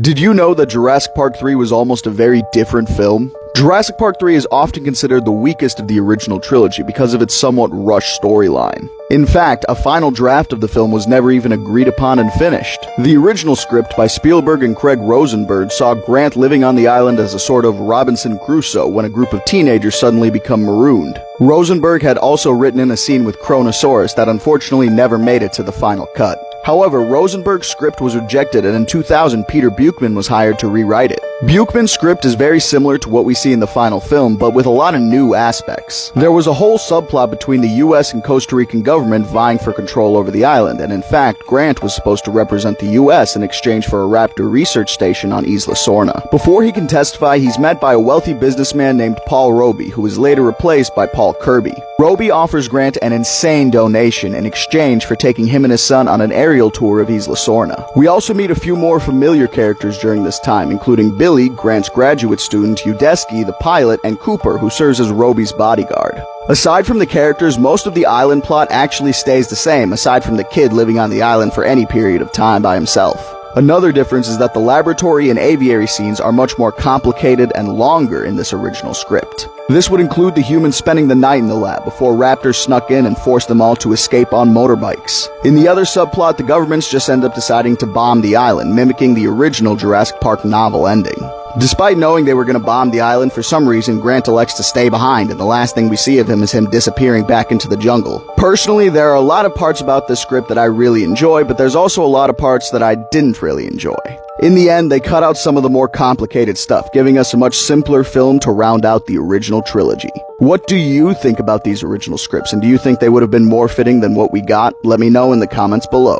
Did you know that Jurassic Park 3 was almost a very different film? Jurassic Park 3 is often considered the weakest of the original trilogy because of its somewhat rushed storyline. In fact, a final draft of the film was never even agreed upon and finished. The original script by Spielberg and Craig Rosenberg saw Grant living on the island as a sort of Robinson Crusoe when a group of teenagers suddenly become marooned. Rosenberg had also written in a scene with Kronosaurus that unfortunately never made it to the final cut. However, Rosenberg's script was rejected, and in 2000 Peter Buchman was hired to rewrite it. Buchman's script is very similar to what we see in the final film, but with a lot of new aspects. There was a whole subplot between the US and Costa Rican government vying for control over the island, and in fact, Grant was supposed to represent the US in exchange for a raptor research station on Isla Sorna. Before he can testify, he's met by a wealthy businessman named Paul Roby, who is later replaced by Paul Kirby. Roby offers Grant an insane donation in exchange for taking him and his son on an aerial tour of Isla Sorna. We also meet a few more familiar characters during this time, including Billy, Grant's graduate student, Udesky, the pilot, and Cooper, who serves as Roby's bodyguard. Aside from the characters, most of the island plot actually stays the same, aside from the kid living on the island for any period of time by himself. Another difference is that the laboratory and aviary scenes are much more complicated and longer in this original script. This would include the humans spending the night in the lab before raptors snuck in and forced them all to escape on motorbikes. In the other subplot, the governments just end up deciding to bomb the island, mimicking the original Jurassic Park novel ending. Despite knowing they were going to bomb the island, for some reason Grant elects to stay behind, and the last thing we see of him is him disappearing back into the jungle. Personally, there are a lot of parts about this script that I really enjoy, but there's also a lot of parts that I didn't really enjoy. In the end, they cut out some of the more complicated stuff, giving us a much simpler film to round out the original trilogy. What do you think about these original scripts, and do you think they would have been more fitting than what we got? Let me know in the comments below.